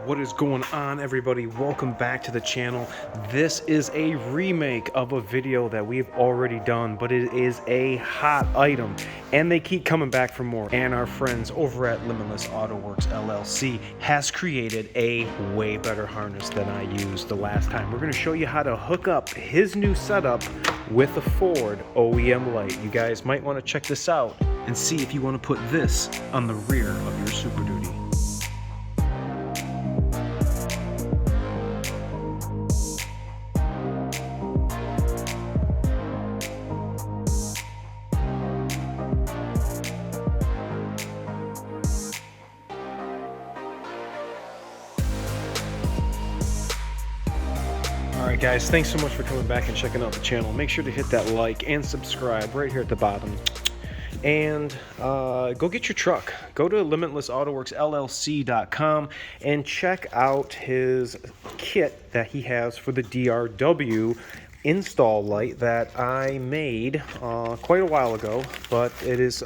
What is going on, everybody? Welcome back to the channel. This is a remake of a video that we've already done, but it is a hot item and they keep coming back for more. And our friends over at Limitless Auto Works LLC has created a way better harness than I used the last time. We're going to show you how to hook up his new setup with a Ford OEM Light. You guys might want to check this out and see if you want to put this on the rear of your Super Duty. Alright guys, thanks so much for coming back and checking out the channel. Make sure to hit that like and subscribe right here at the bottom. And go get your truck. Go to limitlessautoworksllc.com and check out his kit that he has for the DRW install light that I made quite a while ago, but it is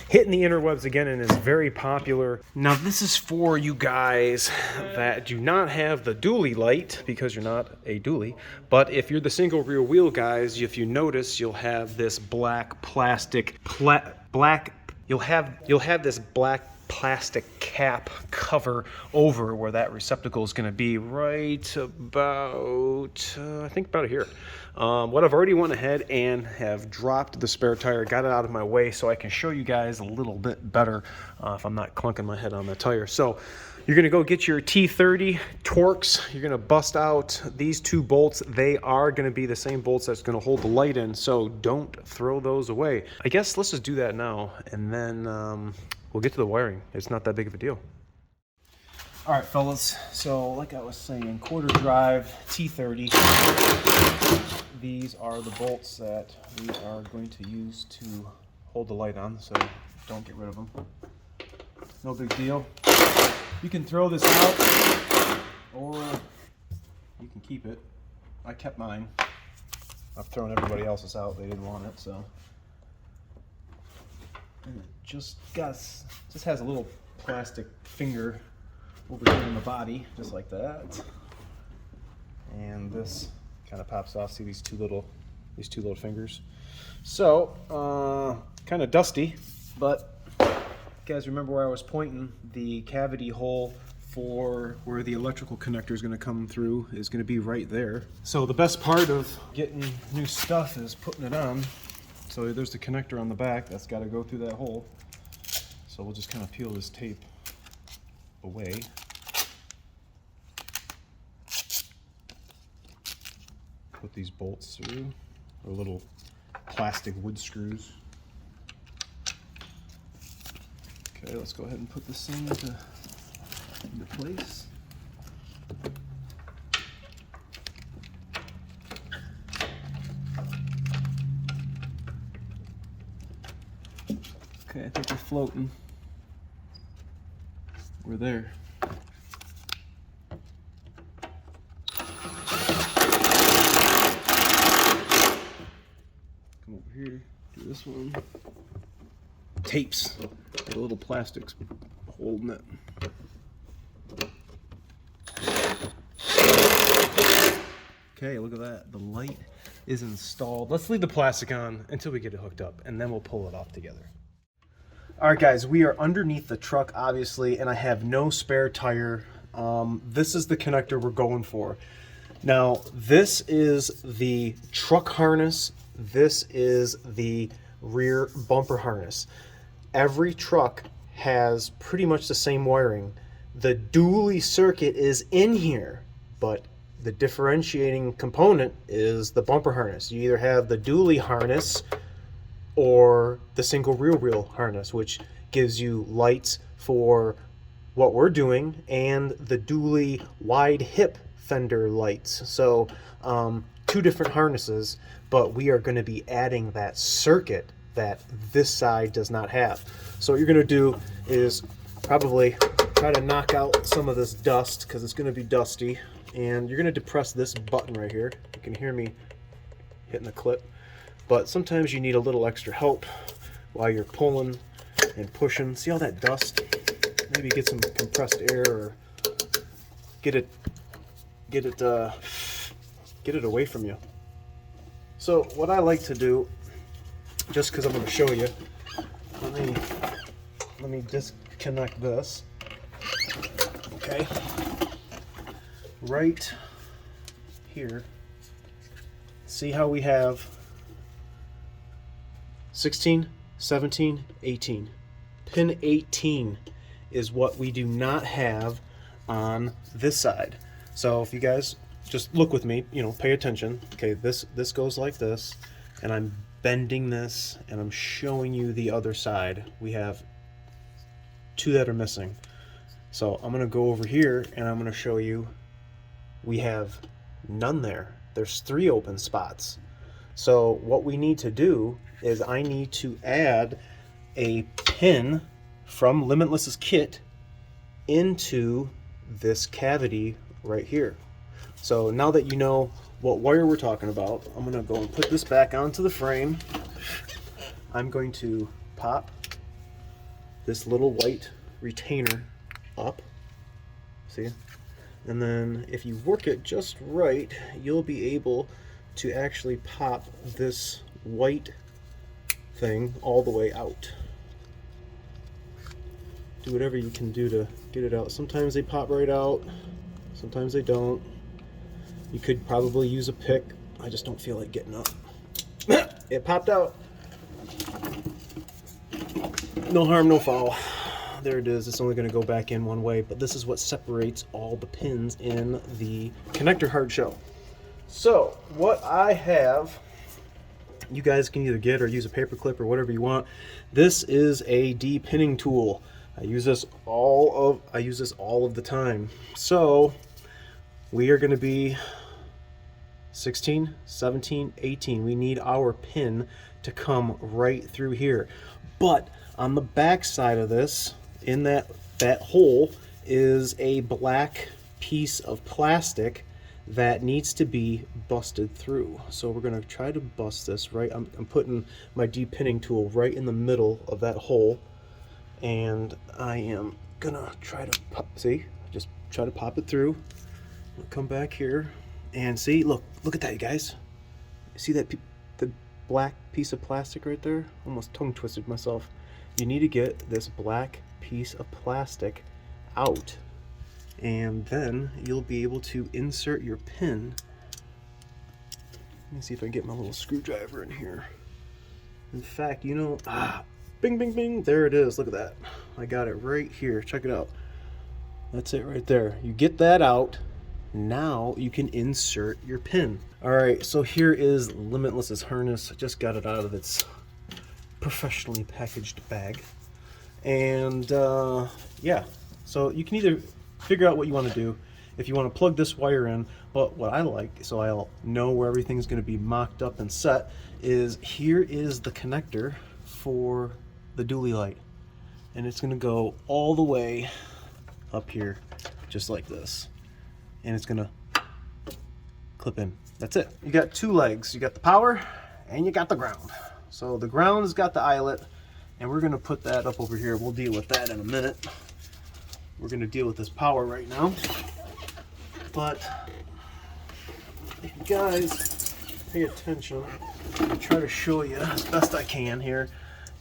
hitting the interwebs again and is very popular. Now this is for you guys that do not have the dually light because you're not a dually, but if you're the single rear wheel guys, if you notice, you'll have this black plastic you'll have this black plastic cap cover over where that receptacle is going to be, right about I think about here. What I've already went ahead and have dropped the spare tire, got it out of my way so I can show you guys a little bit better if I'm not clunking my head on the tire. So you're going to go get your T30 Torx. You're going to bust out these two bolts. They are going to be the same bolts that's going to hold the light in, so don't throw those away. I guess let's just do that now, and then we'll get to the wiring. It's not that big of a deal. All right, fellas. So like I was saying, quarter drive T30. These are the bolts that we are going to use to hold the light on, so don't get rid of them. No big deal. You can throw this out, or you can keep it. I kept mine. I've thrown everybody else's out. They didn't want it, so. And it just has a little plastic finger over here in the body, just like that. And this kind of pops off. See these two little fingers. So kind of dusty, but you guys remember where I was pointing? The cavity hole for where the electrical connector is going to come through is going to be right there. So the best part of getting new stuff is putting it on. So there's the connector on the back that's got to go through that hole. So we'll just kind of peel this tape away. Put these bolts through, or little plastic wood screws. Okay, let's go ahead and put this thing into place. Okay, I think we're floating. We're there. Come over here, do this one. Tapes, the little plastics holding it. Okay, look at that. The light is installed. Let's leave the plastic on until we get it hooked up, and then we'll pull it off together. All right, guys, we are underneath the truck, obviously, and I have no spare tire. This is the connector we're going for. Now, this is the truck harness. This is the rear bumper harness. Every truck has pretty much the same wiring. The dually circuit is in here, but the differentiating component is the bumper harness. You either have the dually harness or the single rear wheel harness, which gives you lights for what we're doing, and the dually wide hip fender lights. So two different harnesses, but we are going to be adding that circuit that this side does not have. So what you're going to do is probably try to knock out some of this dust, because it's going to be dusty, and you're going to depress this button right here. You can hear me hitting the clip, but sometimes you need a little extra help while you're pulling and pushing. See all that dust? Maybe get some compressed air or get it away from you. So what I like to do, just because I'm going to show you, let me disconnect this. Okay, right here. See how we have 16, 17, 18. Pin 18 is what we do not have on this side. So if you guys just look with me, you know, pay attention. Okay, this goes like this, and I'm bending this, and I'm showing you the other side. We have 2 that are missing. So I'm gonna go over here, and I'm gonna show you we have none there. There's 3 open spots. So what we need to do is I need to add a pin from Limitless's kit into this cavity right here. So now that you know what wire we're talking about, I'm gonna go and put this back onto the frame. I'm going to pop this little white retainer up, see? And then if you work it just right, you'll be able to actually pop this white thing all the way out. Do whatever you can do to get it out. Sometimes they pop right out, sometimes they don't. You could probably use a pick. I just don't feel like getting up. It popped out. No harm, no foul. There it is. It's only going to go back in one way, but this is what separates all the pins in the connector hard shell. So what I have, you guys can either get or use a paper clip or whatever you want. This is a de-pinning tool. I use this all of the time. So we are going to be 16, 17, 18. We need our pin to come right through here. But on the back side of this, in that hole, is a black piece of plastic that needs to be busted through. So we're going to try to bust this right. I'm putting my de-pinning tool right in the middle of that hole, and I am gonna try to pop, see, just try to pop it through. I'll come back here and see, look at that, you guys. See that the black piece of plastic right there? Almost tongue twisted myself. You need to get this black piece of plastic out, and then you'll be able to insert your pin. Let me see if I can get my little screwdriver in here. In fact, you know, bing, bing, bing, there it is. Look at that. I got it right here. Check it out. That's it right there. You get that out. Now you can insert your pin. All right, so here is Limitless's harness. I just got it out of its professionally packaged bag. And yeah, so you can either figure out what you want to do. If you want to plug this wire in, but what I like, so I'll know where everything's going to be mocked up and set, is here is the connector for the dually light, and it's going to go all the way up here just like this, and it's going to clip in. That's it. You got 2 legs. You got the power and you got the ground. So the ground has got the eyelet, and we're going to put that up over here. We'll deal with that in a minute. We're going to deal with this power right now. But if you guys pay attention, I'll try to show you as best I can here.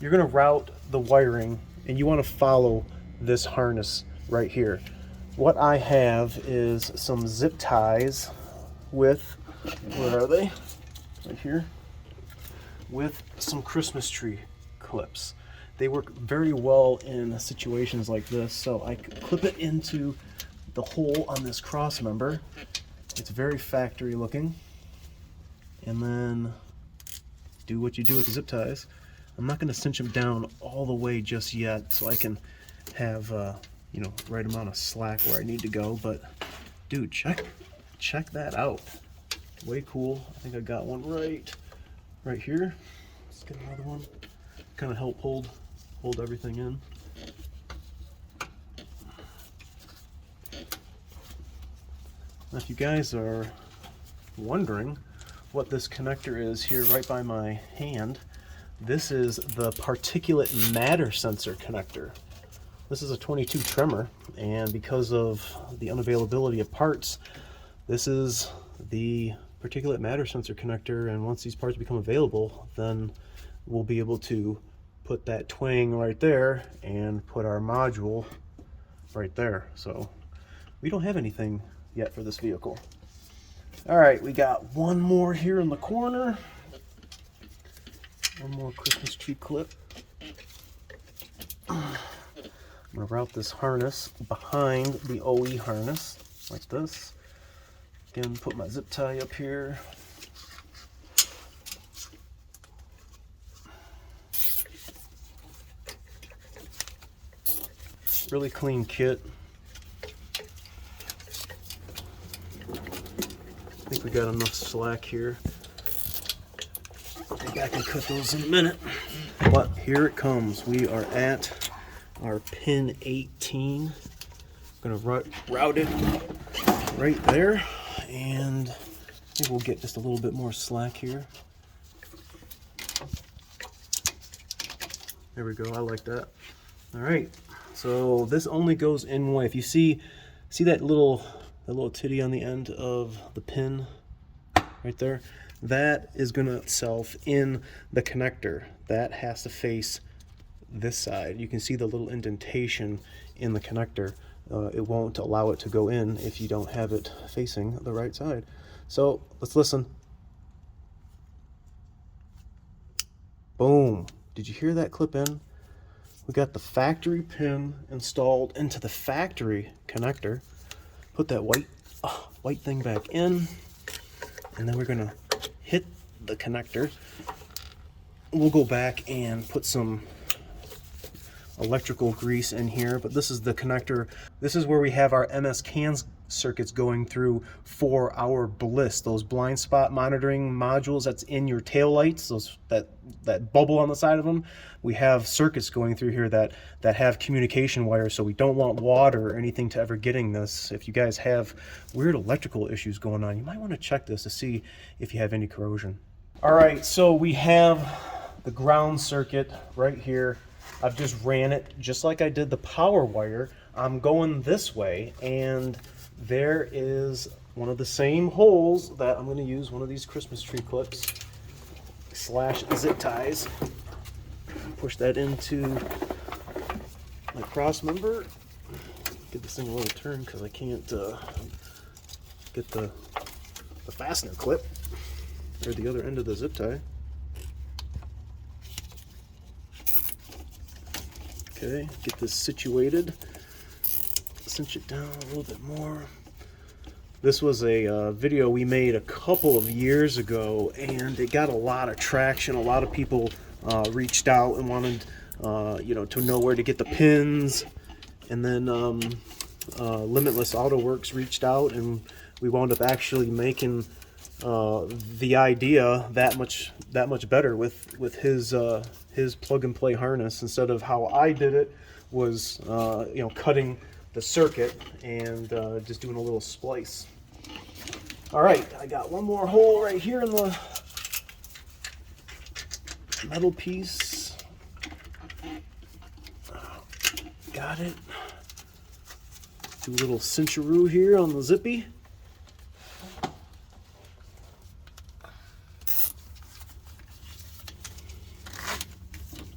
You're going to route the wiring, and you want to follow this harness right here. What I have is some zip ties with, where are they? Right here. With some Christmas tree clips. They work very well in situations like this. So I clip it into the hole on this cross member. It's very factory looking. And then do what you do with the zip ties. I'm not going to cinch them down all the way just yet, so I can have you know, right amount of slack where I need to go. But dude, check that out. Way cool. I think I got one right here. Let's get another one. Kind of help hold everything in. Now, if you guys are wondering what this connector is here right by my hand, this is the particulate matter sensor connector. This is a 22 tremor, and because of the unavailability of parts, this is the particulate matter sensor connector, and once these parts become available, then we'll be able to put that twang right there and put our module right there. So we don't have anything yet for this vehicle. All right, we got one more here in the corner. One more Christmas tree clip. I'm gonna route this harness behind the OE harness like this. Again, put my zip tie up here. Really clean kit. I think we got enough slack here. I'll be back and cut those in a minute. But here it comes. We are at our pin 18. I'm gonna route it right there, and I think we'll get just a little bit more slack here. There we go. I like that. All right. So this only goes in one way. If you see that little titty on the end of the pin right there, that is going to itself in the connector. That has to face this side. You can see the little indentation in the connector. It won't allow it to go in if you don't have it facing the right side. So let's listen. Boom. Did you hear that clip in? We got the factory pin installed into the factory connector. Put that white thing back in, and then we're gonna hit the connector. We'll go back and put some electrical grease in here, but this is the connector. This is where we have our MS CANs circuits going through for our bliss, those blind spot monitoring modules that's in your tail lights, those that bubble on the side of them. We have circuits going through here that have communication wires, so we don't want water or anything to ever getting this. If you guys have weird electrical issues going on, you might want to check this to see if you have any corrosion. All right, so we have the ground circuit right here. I've just ran it just like I did the power wire. I'm going this way, and there is one of the same holes that I'm going to use one of these Christmas tree clips / zip ties. Push that into my cross member. Give this thing a little turn because I can't get the fastener clip or the other end of the zip tie. Okay, get this situated. Cinch it down a little bit more. This was a video we made a couple of years ago, and it got a lot of traction. A lot of people reached out and wanted to know where to get the pins, and then Limitless Auto Works reached out, and we wound up actually making the idea that much better with his plug and play harness, instead of how I did it was cutting the circuit and just doing a little splice. All right, I got one more hole right here in the metal piece. Got it. Do a little cincheroo here on the zippy.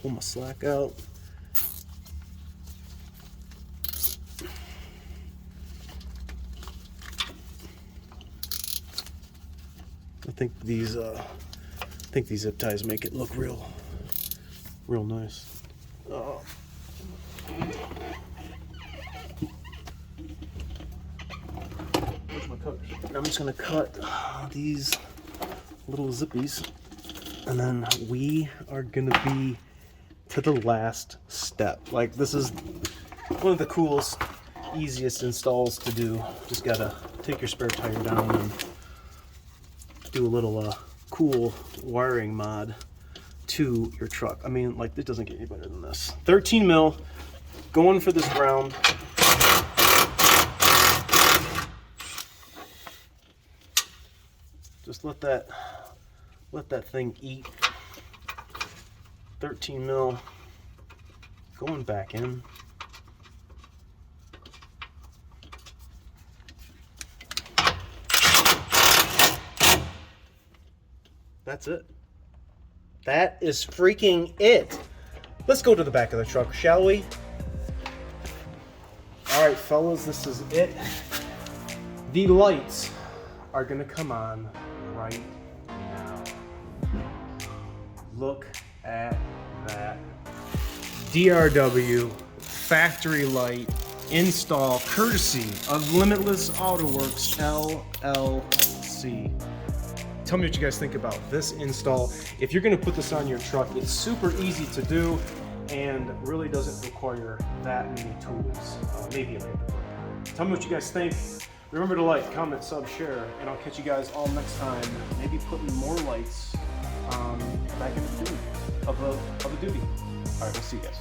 Pull my slack out. I think these zip ties make it look real nice. Where's my cutters? I'm just gonna cut these little zippies, and then we are gonna be to the last step. Like, this is one of the coolest, easiest installs to do. Just gotta take your spare tire down and do a little cool wiring mod to your truck. I mean, like, it doesn't get any better than this. 13 mil, going for this ground. Just let that thing eat. 13 mil, going back in. That's it. That is freaking it. Let's go to the back of the truck, shall we? All right, fellas, this is it. The lights are gonna come on right now. Look at that. DRW factory light install courtesy of Limitless AutoWorks LLC. Tell me what you guys think about this install. If you're gonna put this on your truck, it's super easy to do and really doesn't require that many tools, maybe a paper clip. Tell me what you guys think. Remember to like, comment, sub, share, and I'll catch you guys all next time. Maybe putting more lights back in the duty of the duty. All right, we'll see you guys.